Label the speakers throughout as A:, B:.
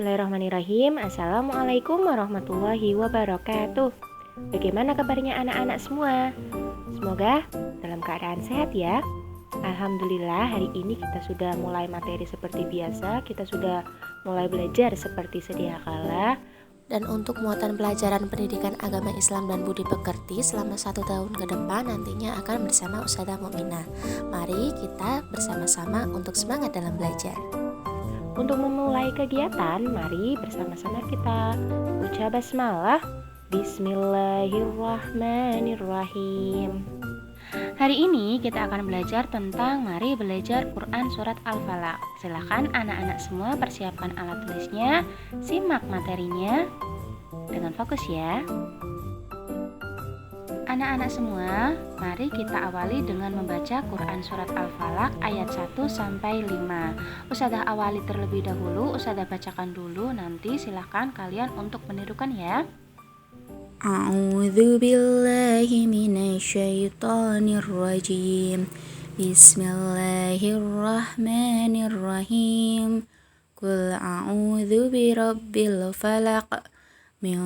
A: Bismillahirrahmanirrahim. Assalamualaikum warahmatullahi wabarakatuh. Bagaimana kabarnya anak-anak semua? Semoga dalam keadaan sehat ya. Alhamdulillah hari ini kita sudah mulai materi seperti biasa. Kita sudah mulai belajar seperti sedia kala.
B: Dan untuk muatan pelajaran pendidikan agama Islam dan budi pekerti selama 1 tahun ke depan nantinya akan bersama Ustadzah Mukminah. Mari kita bersama-sama untuk semangat dalam belajar.
A: Untuk memulai kegiatan, mari bersama-sama kita ucap basmalah. Bismillahirrahmanirrahim. Hari ini kita akan belajar tentang mari belajar Quran Surat Al-Falaq. Silahkan anak-anak semua persiapkan alat tulisnya, simak materinya dengan fokus ya. Anak-anak semua, mari kita awali dengan membaca Quran Surat Al-Falaq ayat 1 sampai 5. Ustadzah awali terlebih dahulu, Ustadzah bacakan dulu, nanti silahkan kalian untuk menirukan ya.
B: A'udzu billahi minasyaitonir rajim. Bismillahirrahmanirrahim. Qul a'udzu birabbil falaq min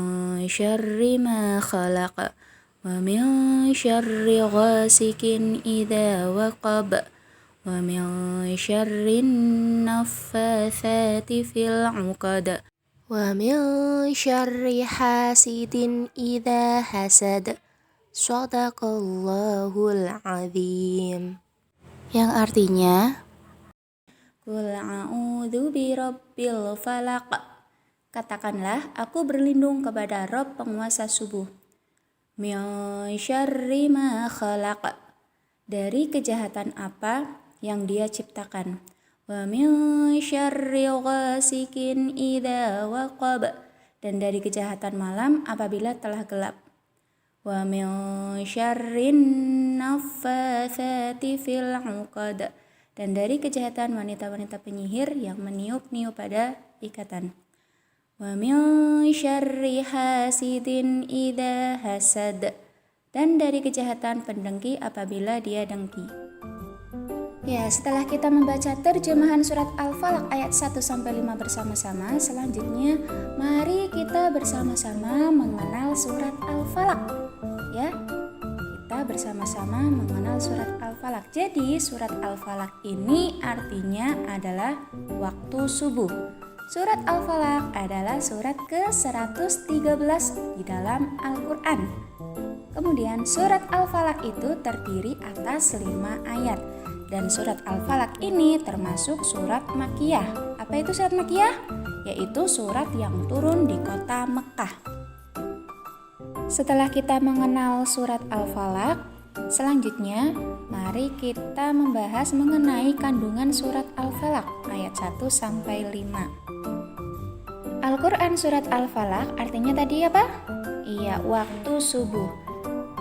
B: syarri ma khalaq wa min syarri ghasikin idza waqab wa min syarrin naffatsati fil 'uqad wa min syarri hasidin idza hasad. Shadaqallahul azim. Yang artinya, Qul a'udzu birabbil falaq. Katakanlah, aku berlindung kepada Rabb penguasa subuh. Min syarri ma khalaq. Dari kejahatan apa yang Dia ciptakan. Wa min syarri ghasikin idza waqab. Dan dari kejahatan malam apabila telah gelap. Wa min syarrin naffatsati fil 'uqad. Dan dari kejahatan wanita-wanita penyihir yang meniup-niup pada ikatan. Wa min syarri hasidin idza hasad. Dan dari kejahatan pendengki apabila dia dengki. Ya, setelah kita membaca terjemahan surat Al-Falaq ayat 1 sampai 5 bersama-sama, selanjutnya mari kita bersama-sama mengenal surat Al-Falaq. Ya. Kita bersama-sama mengenal surat Al-Falaq. Jadi, surat Al-Falaq ini artinya adalah waktu subuh. Surat Al-Falaq adalah surat ke-113 di dalam Al-Quran. Kemudian surat Al-Falaq itu terdiri atas 5 ayat. Dan surat Al-Falaq ini termasuk surat Makkiyah. Apa itu surat Makkiyah? Yaitu surat yang turun di kota Mekkah. Setelah kita mengenal surat Al-Falaq, selanjutnya mari kita membahas mengenai kandungan surat Al-Falaq ayat 1 sampai 5. Al-Quran surat Al-Falaq artinya tadi apa? Iya, waktu subuh.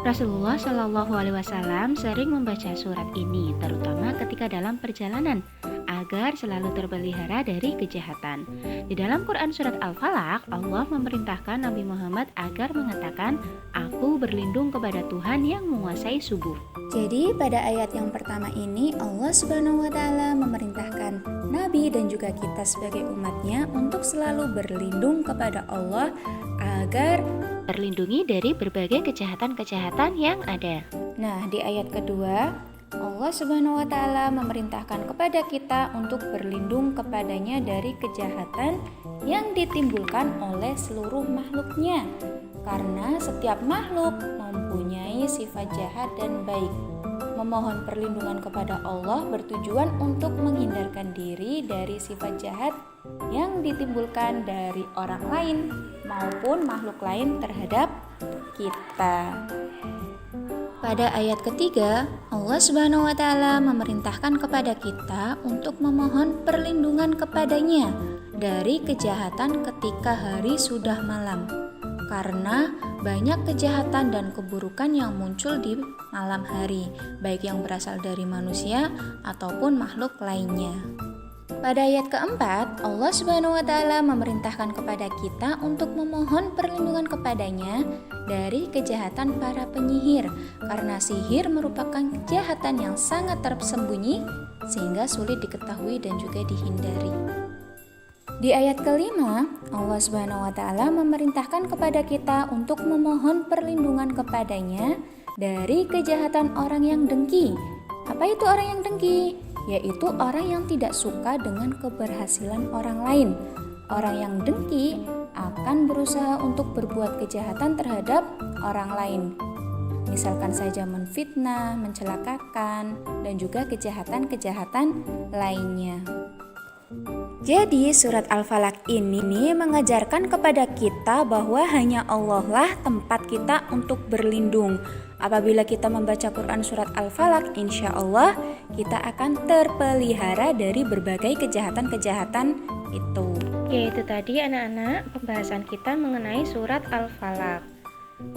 A: Rasulullah Shallallahu Alaihi Wasallam sering membaca surat ini, terutama ketika dalam perjalanan, agar selalu terpelihara dari kejahatan. Di dalam Quran surat Al-Falaq, Allah memerintahkan Nabi Muhammad agar mengatakan, "Aku berlindung kepada Tuhan yang menguasai subuh."
B: Jadi pada ayat yang pertama ini Allah Subhanahu wa Ta'ala memerintahkan Nabi dan juga kita sebagai umatnya untuk selalu berlindung kepada Allah agar
A: terlindungi dari berbagai kejahatan-kejahatan yang ada.
B: Nah, di ayat kedua, Allah Subhanahu wa Ta'ala memerintahkan kepada kita untuk berlindung kepadanya dari kejahatan yang ditimbulkan oleh seluruh makhluknya. Karena setiap makhluk mempunyai sifat jahat dan baik. Memohon perlindungan kepada Allah bertujuan untuk menghindarkan diri dari sifat jahat yang ditimbulkan dari orang lain maupun makhluk lain terhadap kita. Pada ayat ketiga, Allah Subhanahu wa Ta'ala memerintahkan kepada kita untuk memohon perlindungan kepadanya dari kejahatan ketika hari sudah malam. Karena banyak kejahatan dan keburukan yang muncul di malam hari, baik yang berasal dari manusia ataupun makhluk lainnya. Pada ayat keempat, Allah Subhanahu wa Ta'ala memerintahkan kepada kita untuk memohon perlindungan kepadanya dari kejahatan para penyihir, karena sihir merupakan kejahatan yang sangat tersembunyi sehingga sulit diketahui dan juga dihindari. Di ayat kelima, Allah Subhanahu wa taala memerintahkan kepada kita untuk memohon perlindungan kepadanya dari kejahatan orang yang dengki. Apa itu orang yang dengki? Yaitu orang yang tidak suka dengan keberhasilan orang lain. Orang yang dengki akan berusaha untuk berbuat kejahatan terhadap orang lain. Misalkan saja menfitnah, mencelakakan, dan juga kejahatan-kejahatan lainnya. Jadi surat Al-Falaq ini mengajarkan kepada kita bahwa hanya Allah lah tempat kita untuk berlindung. Apabila kita membaca Quran surat Al-Falaq, insya Allah kita akan terpelihara dari berbagai kejahatan-kejahatan itu.
A: Ya, itu tadi anak-anak pembahasan kita mengenai surat Al-Falaq.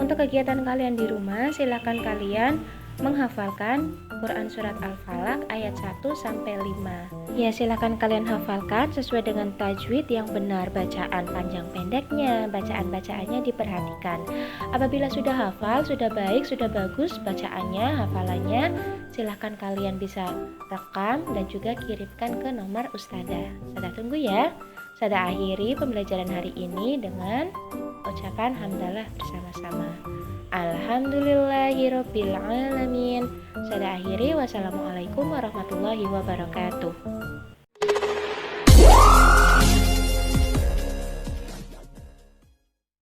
A: Untuk kegiatan kalian di rumah, silakan kalian menghafalkan Quran surat Al-Falaq ayat 1-5. Ya, silakan kalian hafalkan sesuai dengan tajwid yang benar, bacaan panjang pendeknya, bacaan-bacaannya diperhatikan. Apabila sudah hafal, sudah baik, sudah bagus bacaannya, hafalannya, silakan kalian bisa rekam dan juga kirimkan ke nomor Ustadzah. Ustadzah tunggu ya. Ustadzah akhiri pembelajaran hari ini dengan ucapan hamdalah bersama-sama. Alhamdulillahirabbil alamin. Saya akhiri, wassalamualaikum warahmatullahi wabarakatuh.